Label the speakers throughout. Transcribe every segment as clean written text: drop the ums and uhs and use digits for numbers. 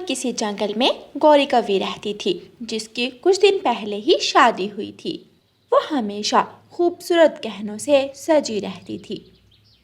Speaker 1: किसी जंगल में गौरी कौवी रहती थी, जिसकी कुछ दिन पहले ही शादी हुई थी। वो हमेशा खूबसूरत गहनों से सजी रहती थी।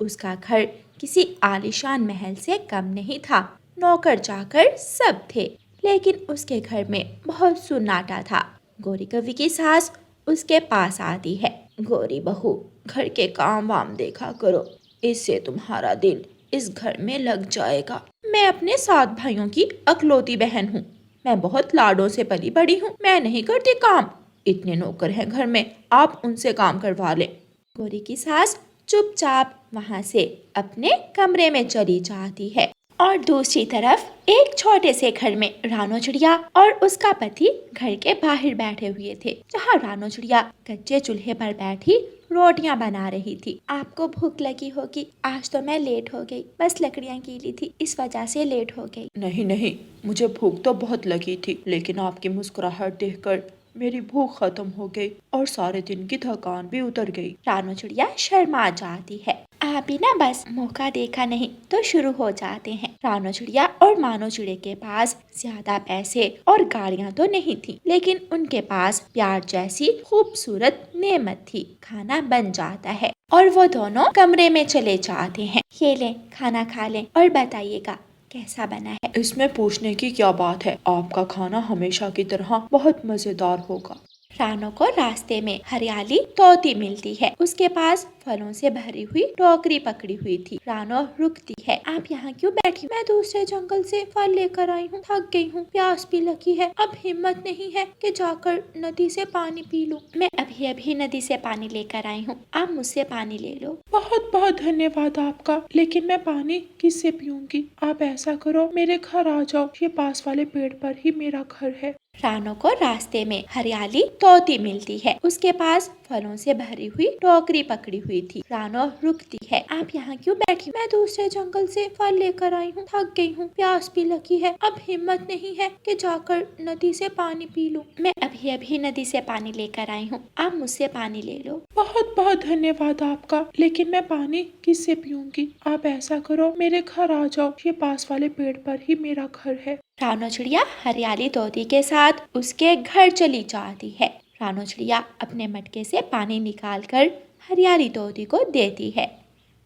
Speaker 1: उसका घर किसी आलीशान महल से कम नहीं था। नौकर चाकर सब थे, लेकिन उसके घर में बहुत सन्नाटा था। गौरी कौवी की सास उसके पास आती है। गौरी बहू, घर के काम वाम देखा करो, इससे तुम्हारा दिन इस घर में लग जाएगा। मैं अपने 7 भाइयों की अकलौती बहन हूँ। मैं बहुत लाडों से पली बड़ी हूँ। मैं नहीं करती काम। इतने नौकर हैं घर में, आप उनसे काम करवा लें। गौरी की सास चुपचाप वहाँ से अपने कमरे में चली जाती है। और दूसरी तरफ एक छोटे से घर में रानो चिड़िया और उसका पति घर के बाहर बैठे हुए थे, जहाँ रानो चिड़िया कच्चे चूल्हे पर बैठी रोटियां बना रही थी। आपको भूख लगी होगी, आज तो मैं लेट हो गई, बस लकड़ियां गीली थी, इस वजह से लेट हो गई।
Speaker 2: नहीं नहीं, मुझे भूख तो बहुत लगी थी, लेकिन आपकी मुस्कुराहट देखकर मेरी भूख खत्म हो गई और सारे दिन की थकान भी उतर गई।
Speaker 1: रानो चिड़िया शर्मा जाती है। आप ही ना बस मौका देखा नहीं तो शुरू हो जाते हैं। रानो चिड़िया और मानो चिड़े के पास ज्यादा पैसे और गाड़ियाँ तो नहीं थी, लेकिन उनके पास प्यार जैसी खूबसूरत नेमत थी। खाना बन जाता है और वो दोनों कमरे में चले जाते हैं। ये लें, खाना खा लें और बताइएगा कैसा बना है।
Speaker 2: इसमें पूछने की क्या बात है, आपका खाना हमेशा की तरह बहुत मजेदार होगा।
Speaker 1: रानो को रास्ते में हरियाली तोती मिलती है। उसके पास फलों से भरी हुई टोकरी पकड़ी हुई थी। रानो रुकती है। आप यहाँ क्यों बैठी? मैं दूसरे जंगल से फल लेकर आई हूँ, थक गई हूँ, प्यास भी लगी है। अब हिम्मत नहीं है कि जाकर नदी से पानी पी लूं। मैं अभी अभी नदी से पानी लेकर आई हूँ, आप मुझसे पानी ले लो।
Speaker 2: बहुत बहुत धन्यवाद आपका, लेकिन मैं पानी किससे पीऊंगी? आप ऐसा करो, मेरे घर आ जाओ, ये पास वाले पेड़ पर ही मेरा घर है।
Speaker 1: रानो को रास्ते में हरियाली तोती मिलती है। उसके पास फलों से भरी हुई टोकरी पकड़ी हुई थी। रानो रुकती है। आप यहाँ क्यों बैठी? मैं दूसरे जंगल से फल लेकर आई हूँ, थक गई हूँ, प्यास भी लगी है। अब हिम्मत नहीं है कि जाकर नदी से पानी पी लूं। मैं अभी अभी नदी से पानी लेकर आई हूँ, आप मुझसे पानी ले लो।
Speaker 2: बहुत बहुत धन्यवाद आपका, लेकिन मैं पानी किससे पीऊंगी? आप ऐसा करो, मेरे घर आ जाओ, ये पास वाले पेड़ पर ही मेरा घर है।
Speaker 1: रानो चिड़िया हरियाली तोती के साथ उसके घर चली जाती है। रानो चिड़िया अपने मटके से पानी निकालकर हरियाली तोती को देती है।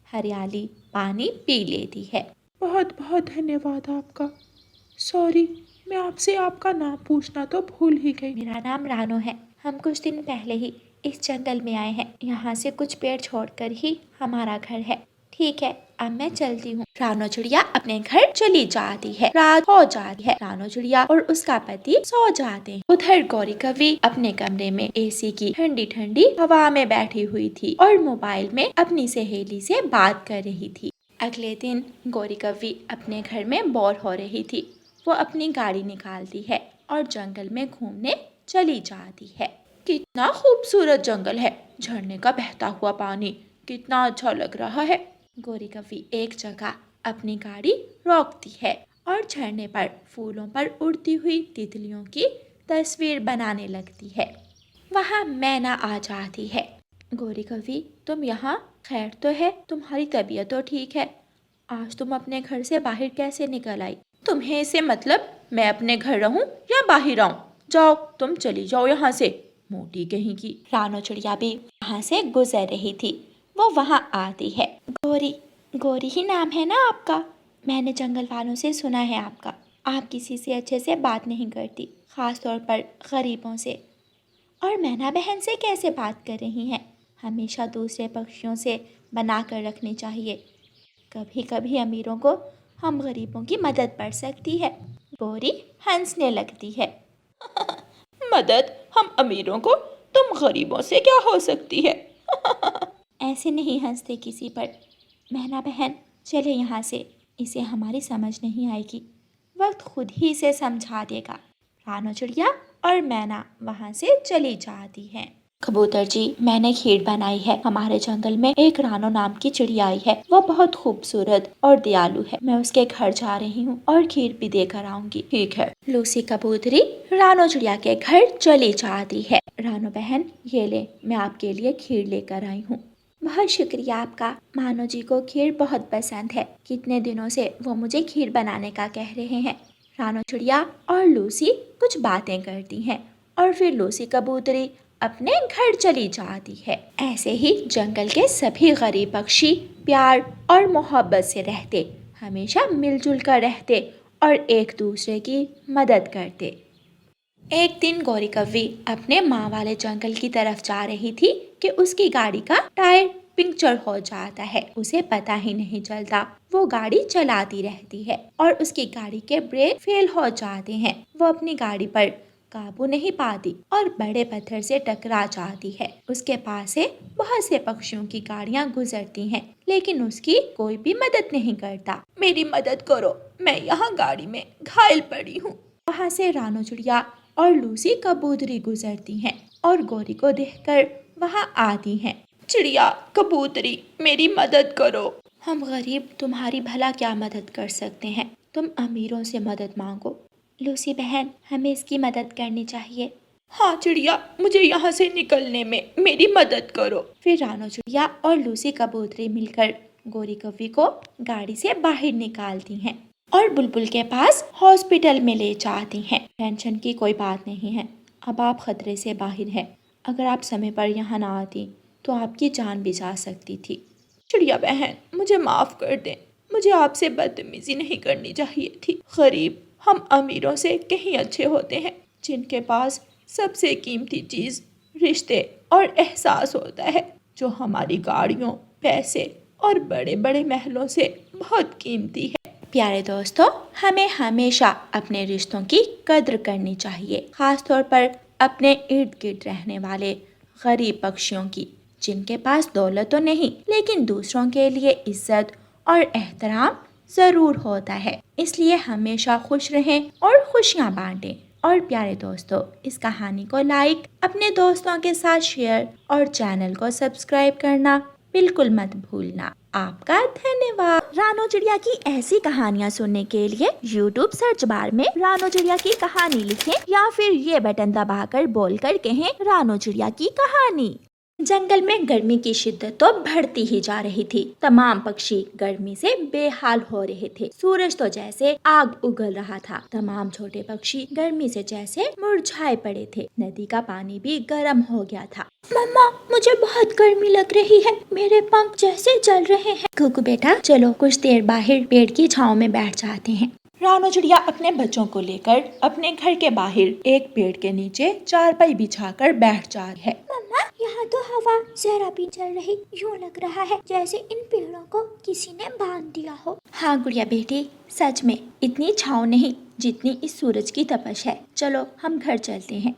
Speaker 1: हरियाली पानी पी लेती है।
Speaker 2: बहुत बहुत धन्यवाद आपका। सॉरी, मैं आपसे आपका नाम पूछना तो भूल ही गई।
Speaker 1: मेरा नाम रानो है। हम कुछ दिन पहले ही इस जंगल में आए हैं। यहाँ से कुछ पेड़ छोड़कर ही हमारा घर है। ठीक है, अब मैं चलती हूँ। रानो चिड़िया अपने घर चली जाती है। रात हो जाती है। रानो चिड़िया और उसका पति सो जाते हैं। उधर गौरी कौवी अपने कमरे में एसी की ठंडी ठंडी हवा में बैठी हुई थी और मोबाइल में अपनी सहेली से बात कर रही थी। अगले दिन गौरी कौवी अपने घर में बोर हो रही थी। वो अपनी गाड़ी निकालती है और जंगल में घूमने चली जाती है। कितना खूबसूरत जंगल है, झरने का बहता हुआ पानी कितना अच्छा लग रहा है। गौरी कौवी एक जगह अपनी गाड़ी रोकती है और झरने पर फूलों पर उड़ती हुई तितलियों की तस्वीर बनाने लगती है। वहाँ मैना आ जाती है। गौरी कौवी, तुम यहाँ? खैर तो है, तुम्हारी तबीयत तो ठीक है। आज तुम अपने घर से बाहर कैसे निकल आई? तुम्हें इससे मतलब मैं अपने घर रहूं या बाहर आऊं? जाओ, तुम चली जाओ यहाँ से, मोटी कहीं की। रानो चिड़िया भी वहाँ से गुजर रही थी। वो वहाँ आती है। गौरी, गौरी ही नाम है ना आपका? मैंने जंगल वालों से सुना है आपका। आप किसी से अच्छे से बात नहीं करती, खास तौर पर गरीबों से। और मैना बहन से कैसे बात कर रही हैं? हमेशा दूसरे पक्षियों से बना कर रखनी चाहिए। कभी कभी अमीरों को हम गरीबों की मदद पड़ सकती है। गौरी हंसने लगती है।
Speaker 2: मदद हम अमीरों को, तुम गरीबों से क्या हो सकती है?
Speaker 1: ऐसे नहीं हंसते किसी पर। मैना बहन, चले यहाँ से, इसे हमारी समझ नहीं आएगी, वक्त खुद ही इसे समझा देगा। रानो चिड़िया और मैना वहाँ से चली जाती हैं। कबूतर जी, मैंने खीर बनाई है। हमारे जंगल में एक रानो नाम की चिड़िया आई है। वो बहुत खूबसूरत और दयालु है। मैं उसके घर जा रही हूँ और खीर भी देकर आऊंगी।
Speaker 2: ठीक है।
Speaker 1: लूसी कबूतरी रानो चिड़िया के घर चली जाती है। रानो बहन, ये ले, मैं आपके लिए खीर लेकर आई हूँ। बहुत शुक्रिया आपका। मानो जी को खीर बहुत पसंद है। कितने दिनों से वो मुझे खीर बनाने का कह रहे हैं। रानो चिड़िया और लूसी कुछ बातें करती हैं और फिर लूसी कबूतरी अपने घर चली जाती है। ऐसे ही जंगल के सभी गरीब पक्षी प्यार और मोहब्बत से रहते, हमेशा मिलजुल कर रहते और एक दूसरे की मदद करते। एक दिन गौरी कव्वी अपने माँ वाले जंगल की तरफ जा रही थी कि उसकी गाड़ी का टायर पंक्चर हो जाता है। उसे पता ही नहीं चलता, वो गाड़ी चलाती रहती है और उसकी गाड़ी के ब्रेक फेल हो जाते हैं। वो अपनी गाड़ी पर काबू नहीं पाती और बड़े पत्थर से टकरा जाती है। उसके पास से बहुत से पक्षियों की गाड़ियाँ गुजरती हैं, लेकिन उसकी कोई भी मदद नहीं करता। मेरी मदद करो, मैं यहाँ गाड़ी में घायल पड़ी हूँ। वहाँ से रानो चिड़िया और लूसी कबूतरी गुजरती हैं और गौरी को देखकर वहाँ आती हैं। चिड़िया कबूतरी मेरी मदद करो। हम गरीब तुम्हारी भला क्या मदद कर सकते हैं, तुम अमीरों से मदद मांगो। लूसी बहन, हमें इसकी मदद करनी चाहिए। हाँ चिड़िया, मुझे यहाँ से निकलने में मेरी मदद करो। फिर रानो चिड़िया और लूसी कबूतरी मिलकर गौरी कव्वी को गाड़ी से बाहर निकालती हैं और बुलबुल के पास हॉस्पिटल में ले जाती हैं। टेंशन की कोई बात नहीं है, अब आप खतरे से बाहर हैं। अगर आप समय पर यहाँ ना आती तो आपकी जान भी जा सकती थी। चिड़िया बहन, मुझे माफ कर दें, मुझे आपसे बदतमीजी नहीं करनी चाहिए थी। गरीब हम अमीरों से कहीं अच्छे होते हैं, जिनके पास सबसे कीमती चीज़ रिश्ते और एहसास होता है, जो हमारी गाड़ियों, पैसे और बड़े बड़े महलों से बहुत कीमती है। प्यारे दोस्तों, हमें हमेशा अपने रिश्तों की कद्र करनी चाहिए, खास तौर पर अपने इर्द गिर्द रहने वाले गरीब पक्षियों की, जिनके पास दौलत तो नहीं लेकिन दूसरों के लिए इज्जत और एहतराम जरूर होता है। इसलिए हमेशा खुश रहें और खुशियाँ बांटें। और प्यारे दोस्तों, इस कहानी को लाइक, अपने दोस्तों के साथ शेयर और चैनल को सब्सक्राइब करना बिल्कुल मत भूलना। आपका धन्यवाद। रानो चिड़िया की ऐसी कहानियाँ सुनने के लिए YouTube सर्च बार में रानो चिड़िया की कहानी लिखें या फिर ये बटन दबाकर बोलकर कहें रानो चिड़िया की कहानी। जंगल में गर्मी की शिद्दत तो बढ़ती ही जा रही थी। तमाम पक्षी गर्मी से बेहाल हो रहे थे। सूरज तो जैसे आग उगल रहा था। तमाम छोटे पक्षी गर्मी से जैसे मुरझाए पड़े थे। नदी का पानी भी गर्म हो गया था। मम्मा, मुझे बहुत गर्मी लग रही है, मेरे पंख जैसे जल रहे हैं। कुकू बेटा, चलो कुछ देर बाहर पेड़ की छांव में बैठ जाते हैं। रानो चिड़िया अपने बच्चों को लेकर अपने घर के बाहर एक पेड़ के नीचे चारपाई बिछाकर बैठ जा रही है। मम्मा, यहाँ तो हवा जरा भी चल रही, यूँ लग रहा है जैसे इन पेड़ों को किसी ने बांध दिया हो। हाँ गुड़िया बेटी, सच में इतनी छाँव नहीं जितनी इस सूरज की तपश है। चलो हम घर चलते हैं।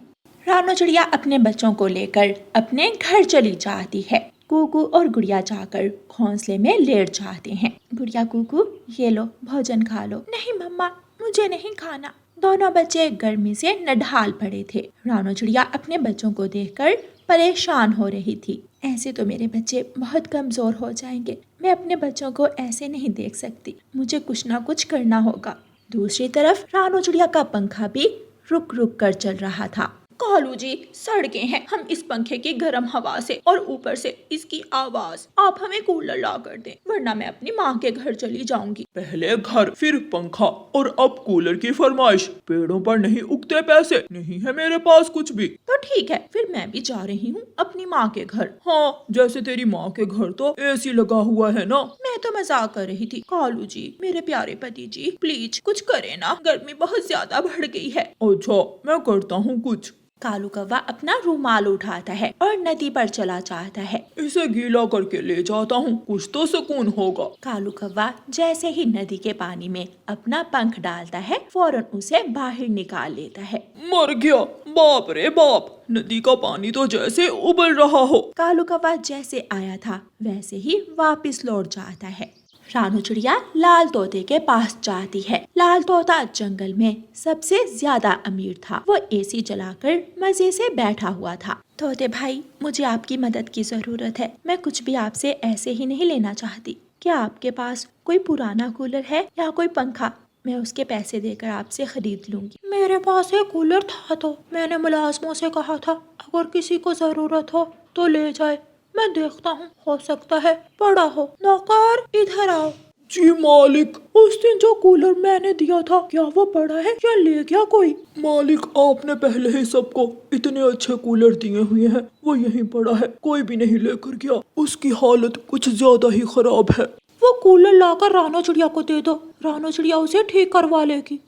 Speaker 1: रानो चिड़िया अपने बच्चों को लेकर अपने घर चली जाती है। कुकू और गुड़िया जाकर घोंसले में लेट जाते हैं। गुड़िया, कुकू ये लो, भोजन खा लो। नहीं मम्मा, मुझे नहीं खाना। दोनों बच्चे गर्मी से नढाल पड़े थे। रानो चिड़िया अपने बच्चों को देखकर परेशान हो रही थी। ऐसे तो मेरे बच्चे बहुत कमजोर हो जाएंगे, मैं अपने बच्चों को ऐसे नहीं देख सकती, मुझे कुछ ना कुछ करना होगा। दूसरी तरफ रानो चिड़िया का पंखा भी रुक रुक कर चल रहा था। कालू जी, सड़के हैं हम इस पंखे की गर्म हवा से और ऊपर से इसकी आवाज। आप हमें कूलर ला कर दें, वरना मैं अपनी माँ के घर चली जाऊंगी।
Speaker 3: पहले घर, फिर पंखा और अब कूलर की फरमाइश। पेड़ों पर नहीं उगते पैसे, नहीं है मेरे पास कुछ भी।
Speaker 2: तो ठीक है, फिर मैं भी जा रही हूँ अपनी माँ के घर।
Speaker 3: हाँ, जैसे तेरी माँ के घर तो एसी लगा हुआ है ना।
Speaker 2: मैं तो मजाक कर रही थी। कालू जी, मेरे प्यारे पति जी, प्लीज कुछ करे ना, गर्मी बहुत ज्यादा बढ़ गई है।
Speaker 3: अच्छा, मैं करता हूँ कुछ।
Speaker 2: कालू कौवा अपना रूमाल उठाता है और नदी पर चला जाता है।
Speaker 3: इसे गीला करके ले जाता हूँ, कुछ तो सुकून होगा।
Speaker 2: कालू कौवा जैसे ही नदी के पानी में अपना पंख डालता है, फौरन उसे बाहर निकाल लेता है।
Speaker 3: मर गया, बाप रे बाप, नदी का पानी तो जैसे उबल रहा हो।
Speaker 2: कालू कौवा जैसे आया था वैसे ही वापस लौट जाता है। रानो चिड़िया लाल तोते के पास जाती है। लाल तोता जंगल में सबसे ज्यादा अमीर था। वो एसी जलाकर मजे से बैठा हुआ था। तोते भाई, मुझे आपकी मदद की जरूरत है। मैं कुछ भी आपसे ऐसे ही नहीं लेना चाहती। क्या आपके पास कोई पुराना कूलर है या कोई पंखा? मैं उसके पैसे देकर आपसे खरीद लूंगी। मेरे पास एक कूलर था, तो मैंने मुलाजमों से कहा था अगर किसी को जरूरत हो तो ले जाए। मैं देखता हूँ, हो सकता है बड़ा हो। नौकर, इधर आओ।
Speaker 3: जी मालिक।
Speaker 2: उस दिन जो कूलर मैंने दिया था क्या वो पड़ा है या ले गया कोई?
Speaker 3: मालिक, आपने पहले ही सबको इतने अच्छे कूलर दिए हुए हैं, वो यहीं पड़ा है, कोई भी नहीं लेकर गया। उसकी हालत कुछ ज्यादा ही खराब है।
Speaker 2: वो कूलर लाकर रानो चिड़िया को दे दो, रानो चिड़िया उसे ठीक करवा लेगी।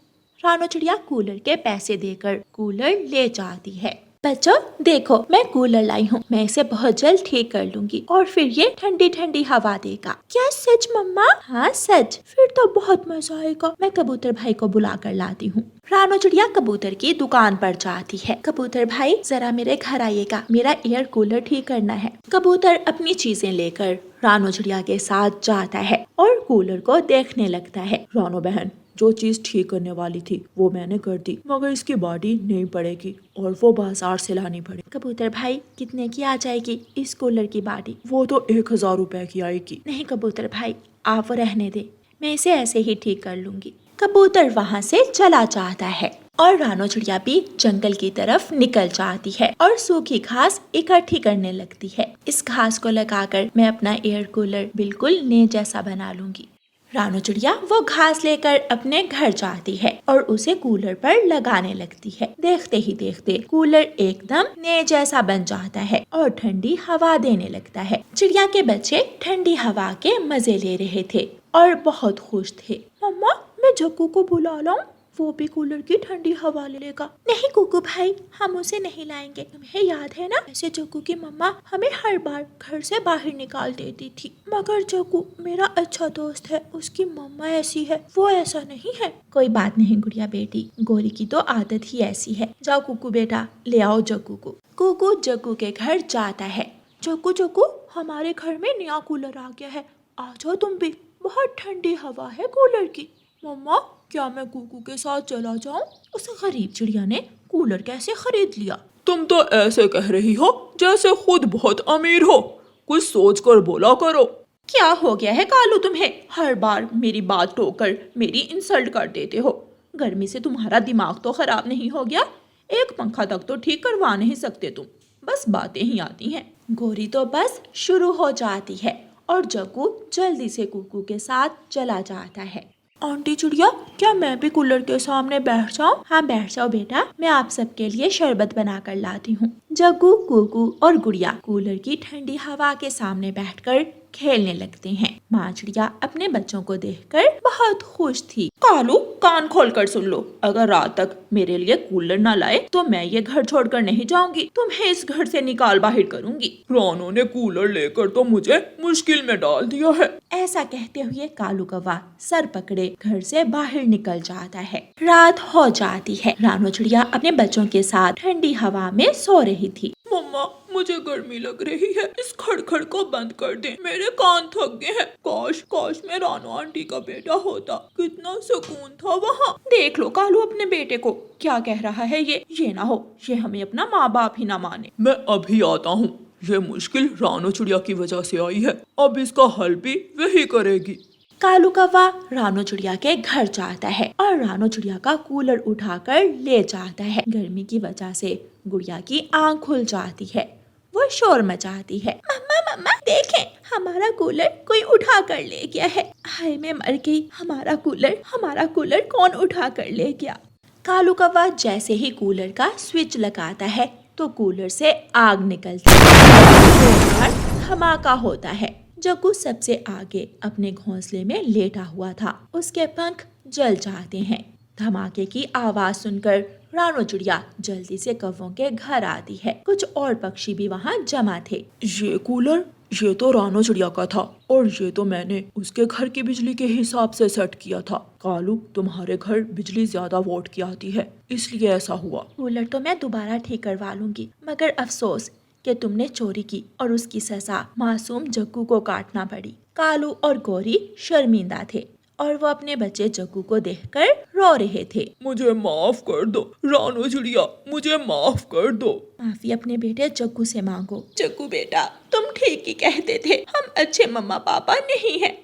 Speaker 2: रानो चिड़िया कूलर के पैसे देकर कूलर ले जाती है। बच्चों देखो, मैं कूलर लाई हूँ, मैं इसे बहुत जल्द ठीक कर लूंगी और फिर ये ठंडी ठंडी हवा देगा। क्या सच मम्मा? हाँ सच। फिर तो बहुत मजा आएगा। मैं कबूतर भाई को बुला कर लाती हूँ। रानो चिड़िया कबूतर की दुकान पर जाती है। कबूतर भाई जरा मेरे घर आइएगा, मेरा एयर कूलर ठीक करना है। कबूतर अपनी चीजें लेकर रानो चिड़िया के साथ जाता है और कूलर को देखने लगता है।
Speaker 3: रानो बहन, जो चीज ठीक करने वाली थी वो मैंने कर दी, मगर इसकी बॉडी नहीं पड़ेगी और वो बाजार से लानी पड़ेगी।
Speaker 2: कबूतर भाई कितने की आ जाएगी इस कूलर की बॉडी?
Speaker 3: वो तो 1000 रुपए की आएगी।
Speaker 2: नहीं कबूतर भाई, आप वो रहने दे, मैं इसे ऐसे ही ठीक कर लूंगी। कबूतर वहाँ से चला जाता है और रानो चिड़िया भी जंगल की तरफ निकल जाती है और सूखी घास इकट्ठी करने लगती है। इस घास को लगाकर मैं अपना एयर कूलर बिल्कुल नए जैसा बना लूंगी। रानो चिड़िया वो घास लेकर अपने घर जाती है और उसे कूलर पर लगाने लगती है। देखते ही देखते कूलर एकदम नए जैसा बन जाता है और ठंडी हवा देने लगता है। चिड़िया के बच्चे ठंडी हवा के मजे ले रहे थे और बहुत खुश थे। मम्मा, मैं जग्गू को बुला लाऊं, वो भी कूलर की ठंडी हवा ले लेगा। नहीं कुकू भाई, हम उसे नहीं लाएंगे। तुम्हें याद है ना, ऐसे जग्गू की मम्मा हमें हर बार घर से बाहर निकाल देती थी। मगर जग्गू मेरा अच्छा दोस्त है, उसकी मम्मा ऐसी है, वो ऐसा नहीं है। कोई बात नहीं गुड़िया बेटी, गोरी की तो आदत ही ऐसी है। जाओ कुकू बेटा, ले आओ जग्गू को। कुकू जग्गू के घर जाता है। जग्गू जग्गू, हमारे घर में नया कूलर आ गया है, आ जाओ तुम भी, बहुत ठंडी हवा है कूलर की। मम्मा, क्या मैं कुकू के साथ चला जाऊं? उस गरीब चिड़िया ने कूलर कैसे खरीद लिया?
Speaker 3: तुम तो ऐसे कह रही हो जैसे खुद बहुत अमीर हो, कुछ सोच कर बोला करो।
Speaker 2: क्या हो गया है कालू तुम्हें? हर बार मेरी बात टोकर मेरी इंसल्ट कर देते हो। गर्मी से तुम्हारा दिमाग तो खराब नहीं हो गया? एक पंखा तक तो ठीक करवा नहीं सकते तुम, बस बातें ही आती हैं। गोरी तो बस शुरू हो जाती है और जग्गू जल्दी से कुकू के साथ चला जाता है। आंटी चिड़िया, क्या मैं भी कूलर के सामने बैठ जाऊं? हाँ बैठ जाओ बेटा, मैं आप सबके लिए शरबत बना कर लाती हूँ। जग्गू, कुकू और गुड़िया कूलर की ठंडी हवा के सामने बैठकर खेलने लगते हैं। माँ चिड़िया अपने बच्चों को देखकर बहुत खुश थी। कालू, कान खोलकर सुन लो, अगर रात तक मेरे लिए कूलर न लाए तो मैं ये घर छोड़कर नहीं जाऊंगी, तुम्हें इस घर से निकाल बाहर करूंगी।
Speaker 3: रानो ने कूलर लेकर तो मुझे मुश्किल में डाल दिया है।
Speaker 2: ऐसा कहते हुए कालू कौवा सर पकड़े घर से बाहर निकल जाता है। रात हो जाती है। रानो चिड़िया अपने बच्चों के साथ ठंडी हवा में सो रही थी।
Speaker 3: मम्मा, मुझे गर्मी लग रही है, इस खड़खड़ को बंद कर दे, मेरे कान थक गए हैं। काश मैं रानो आंटी का बेटा होता, कितना सुकून था वहाँ।
Speaker 2: देख लो कालू अपने बेटे को क्या कह रहा है। ये ना हो ये हमें अपना माँ बाप ही ना माने।
Speaker 3: मैं अभी आता हूँ, ये मुश्किल रानो चिड़िया की वजह से आई है, अब इसका हल भी वही करेगी।
Speaker 2: कालू कौवा रानो चिड़िया के घर जाता है और रानो चिड़िया का कूलर उठाकर ले जाता है। गर्मी की वजह से गुड़िया की आँख खुल जाती है, वो शोर मचाती है। मम्मा मम्मा देखें, हमारा कूलर कोई उठा कर ले गया है। हाय मैं मर गई, हमारा कूलर कौन उठा कर ले गया? कालू कौवा जैसे ही कूलर का स्विच लगाता है तो कूलर से आग निकलती है, धमाका होता है। जग्गू सबसे आगे अपने घोंसले में लेटा हुआ था, उसके पंख जल जाते हैं। धमाके की आवाज सुनकर रानो चिड़िया जल्दी से कौवों के घर आती है। कुछ और पक्षी भी वहाँ जमा थे।
Speaker 3: ये कूलर, ये तो रानो चिड़िया का था और ये तो मैंने उसके घर की बिजली के हिसाब से सेट किया था। कालू, तुम्हारे घर बिजली ज्यादा वोल्ट की आती है, इसलिए ऐसा हुआ।
Speaker 2: कूलर तो मैं दोबारा ठीक करवा लूंगी, मगर अफसोस कि तुमने चोरी की और उसकी सजा मासूम जग्गू को काटना पड़ी। कालू और गोरी शर्मिंदा थे और वो अपने बच्चे जग्गू को देखकर रो रहे थे।
Speaker 3: मुझे माफ कर दो रानो चिड़िया, मुझे माफ कर दो।
Speaker 2: माफी अपने बेटे जग्गू से मांगो। जग्गू बेटा, तुम ठीक ही कहते थे, हम अच्छे मम्मा पापा नहीं हैं।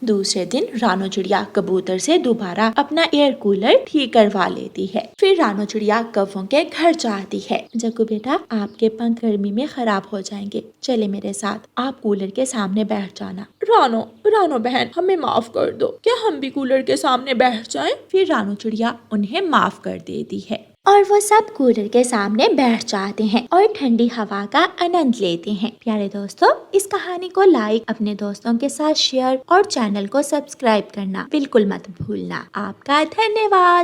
Speaker 2: दूसरे दिन रानो चिड़िया कबूतर से दोबारा अपना एयर कूलर ठीक करवा लेती है। फिर रानो चिड़िया कौवों के घर जाती है। जग्गू बेटा, आपके पंख गर्मी में खराब हो जाएंगे, चले मेरे साथ, आप कूलर के सामने बैठ जाना।
Speaker 3: रानो बहन, हमें माफ कर दो, क्या हम भी कूलर के सामने बैठ जाएं?
Speaker 2: फिर रानो चिड़िया उन्हें माफ कर देती है
Speaker 1: और वो सब कूलर के सामने बैठ जाते हैं और ठंडी हवा का आनंद लेते हैं। प्यारे दोस्तों, इस कहानी को लाइक, अपने दोस्तों के साथ शेयर और चैनल को सब्सक्राइब करना बिल्कुल मत भूलना। आपका धन्यवाद।